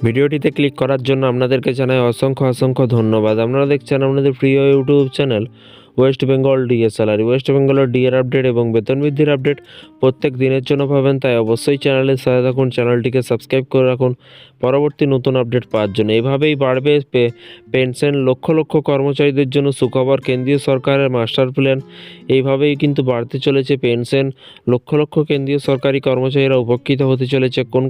ভিডিওটিতে ক্লিক করার জন্য আপনাদেরকে জানাই অসংখ্য ধন্যবাদ। আপনারা দেখছেন আপনাদের প্রিয় YouTube channel West Bengal DA salary. West বেঙ্গলের ডিএর আপডেট এবং বেতন বৃদ্ধির আপডেট প্রত্যেক দিনের জন্য পাবেন, তাই অবশ্যই চ্যানেলের সাথে থাকুন, চ্যানেলটিকে সাবস্ক্রাইব করে রাখুন পরবর্তী নতুন আপডেট পাওয়ার জন্য। এভাবেই বাড়বে পেনশন। লক্ষ কর্মচারীদের জন্য সুখবর, কেন্দ্রীয় সরকারের মাস্টার প্ল্যান এইভাবেই কিন্তু বাড়তে চলেছে পেনশন। লক্ষ কেন্দ্রীয় সরকারি কর্মচারীরা উপকৃত হতে চলেছে। কোন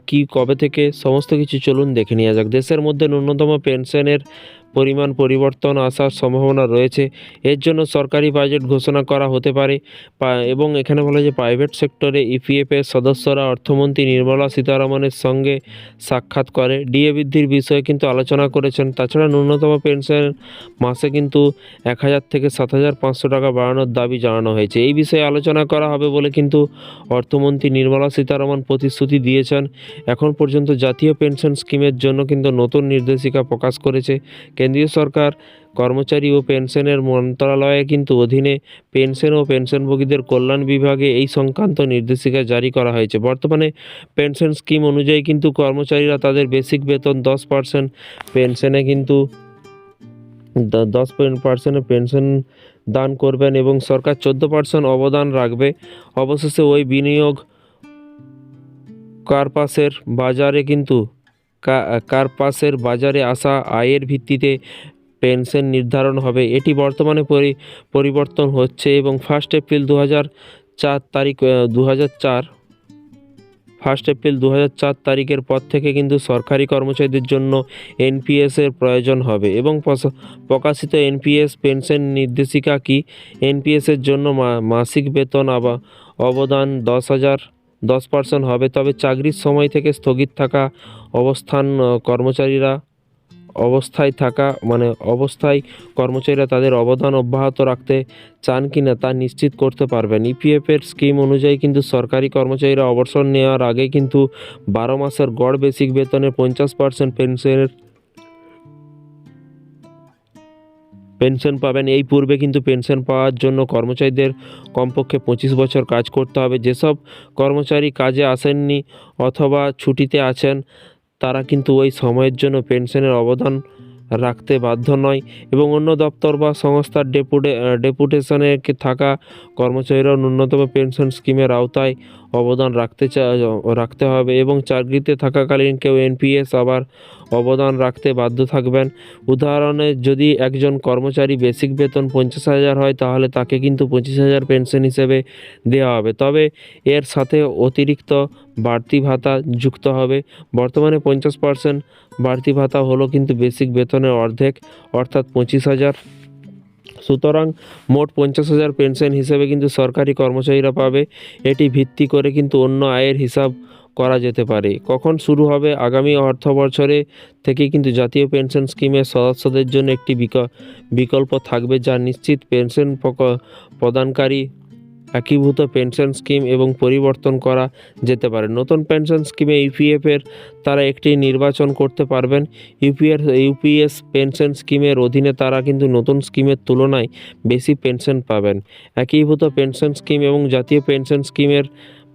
কি কবে থেকে সমস্ত কিছু চলুন দেখে নেওয়া যাক। দেশের মধ্যে ন্যূনতম পেনশনের পরিমাণ পরিবর্তন আসার সম্ভাবনা রয়েছে। এর জন্য সরকারি বাজেট ঘোষণা করা হতে পারে। এবং এখানে বলা যায় প্রাইভেট সেক্টরে ইপিএফের সদস্যরা অর্থমন্ত্রী নির্মলা সীতারামনের সঙ্গে সাক্ষাৎ করে ডিএ বৃদ্ধির বিষয়ে কিন্তু আলোচনা করেছেন। তাছাড়া ন্যূনতম পেনশন মাসে কিন্তু 1,000 থেকে 7,500 টাকা বাড়ানোর দাবি জানানো হয়েছে। এই বিষয়ে আলোচনা করা হবে বলে কিন্তু অর্থমন্ত্রী নির্মলা সীতারামন প্রতিশ্রুতি দিয়েছেন। এখন পর্যন্ত জাতীয় পেনশন স্কিমের জন্য কিন্তু নতুন নির্দেশিকা প্রকাশ করেছে কেন্দ্রীয় সরকার। কর্মচারী ও পেনশনের মন্ত্রণালয়ে কিন্তু অধীনে পেনশন ও পেনশনভোগীদের কল্যাণ বিভাগে এই সংক্রান্ত নির্দেশিকা জারি করা হয়েছে। বর্তমানে পেনশন স্কিম অনুযায়ী কিন্তু কর্মচারীরা তাদের বেসিক বেতন 10% পেনশনে কিন্তু 10% পেনশন দান করবেন এবং সরকার 14% অবদান রাখবে। অবশেষে ওই বিনিয়োগ কারপাসের বাজারে আসা আয়ের ভিত্তিতে পেনশন নির্ধারণ হবে। এটি বর্তমানে পরিবর্তন হচ্ছে এবং 1 এপ্রিল 2004 তারিখের পর থেকে কিন্তু সরকারি কর্মচারীদের জন্য এনপিএসের প্রয়োজন হবে। এবং প্রকাশিত এনপিএস পেনশন নির্দেশিকা কি? এনপিএসের জন্য মাসিক বেতন অবদান 10% হবে, তবে চাকরির সময় থেকে স্থগিত থাকা অবস্থায় কর্মচারীরা তাদের অবদান অব্যাহত রাখতে চান কিনা তা নিশ্চিত করতে পারবেন। ইপিএফের স্কিম অনুযায়ী কিন্তু সরকারি কর্মচারীরা অবসর নেওয়ার আগে কিন্তু 12 মাসের গড় বেসিক বেতনের 50% পেনশন পাবেন। এই পূর্বে কিন্তু পেনশন পাওয়ার জন্য কর্মচারীদের কমপক্ষে 25 বছর কাজ করতে হবে। যেসব কর্মচারী কাজে আসেননি অথবা ছুটিতে আছেন তারা কিন্তু ওই সময়ের জন্য পেনশনের অবদান রাখতে বাধ্য নয়। এবং অন্য দপ্তর বা সংস্থার ডেপুটেশনে থাকা কর্মচারীরাও ন্যূনতম পেনশন স্কিমের আওতায় অবদান রাখতে হবে এবং চাকরিতে থাকাকালীন কেউ এনপিএস আবার অবদান রাখতে বাধ্য থাকবেন। উদাহরণে যদি একজন কর্মচারী বেসিক বেতন 50,000 হয় তাহলে তাকে কিন্তু 25,000 পেনশন হিসেবে দেওয়া হবে, তবে এর সাথে অতিরিক্ত বাড়তি ভাতা যুক্ত হবে। বর্তমানে 50% বাড়তি ভাতা হলো কিন্তু বেসিক বেতনের অর্ধেক, অর্থাৎ 25,000। সুতরাং মোট 50,000 পেনশন হিসেবে কিন্তু সরকারি কর্মচারীরা পাবে। এটি ভিত্তি করে কিন্তু অন্য আয়ের হিসাব করা যেতে পারে। কখন শুরু হবে? আগামী অর্থ বছরে থেকে কিন্তু জাতীয় পেনশন স্কিমের সদস্যদের জন্য একটি বিকল্প থাকবে, যা নিশ্চিত পেনশন প্রদানকারী একীভূত পেনশন স্কিম এবং পরিবর্তন করা যেতে পারে। নতুন পেনশন স্কিমে ইপিএফের তারা একটি নির্বাচন করতে পারবেন। ইউপিএস পেনশন স্কিমের অধীনে তারা কিন্তু নতুন স্কিমের তুলনায় বেশি পেনশন পাবেন। একীভূত পেনশন স্কিম এবং জাতীয় পেনশন স্কিমের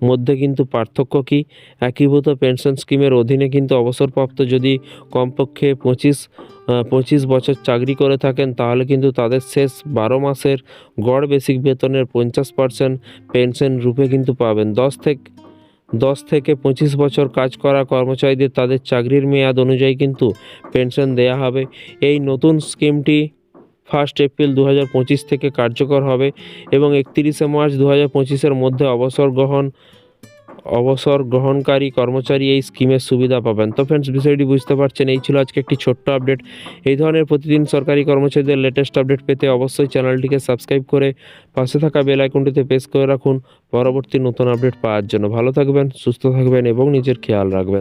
মধ্যে কিন্তু পার্থক্য কি? একীভূত পেনশন স্কিমের অধীনে কিন্তু অবসরপ্রাপ্ত যদি কমপক্ষে 25 বছর চাকরি করে থাকেন তাহলে কিন্তু তাদের শেষ 12 মাসের গড় বেসিক বেতনের 50% পেনশন রূপে কিন্তু পাবেন। 10 থেকে 25 বছর কাজ করা কর্মচারীদের তাদের চাকরির মেয়াদ অনুযায়ী কিন্তু পেনশন দেয়া হবে। এই নতুন স্কিমটি 1 এপ্রিল 2025 থেকে কার্যকর হবে এবং 31 মার্চ 2025-এর মধ্যে অবসর গ্রহণকারী কর্মচারী এই স্কিমের সুবিধা পাবেন। তো ফ্রেন্ডস, বিষয়টি বুঝতে পারছেন। এই ছিল আজকে একটি ছোট্ট আপডেট। এই ধরনের প্রতিদিন সরকারি কর্মচারীদের লেটেস্ট আপডেট পেতে অবশ্যই চ্যানেলটিকে সাবস্ক্রাইব করে পাশে থাকা বেল আইকনটিতে প্রেস করে রাখুন পরবর্তী নতুন আপডেট পাওয়ার জন্য। ভালো থাকবেন, সুস্থ থাকবেন এবং নিজের খেয়াল রাখবেন।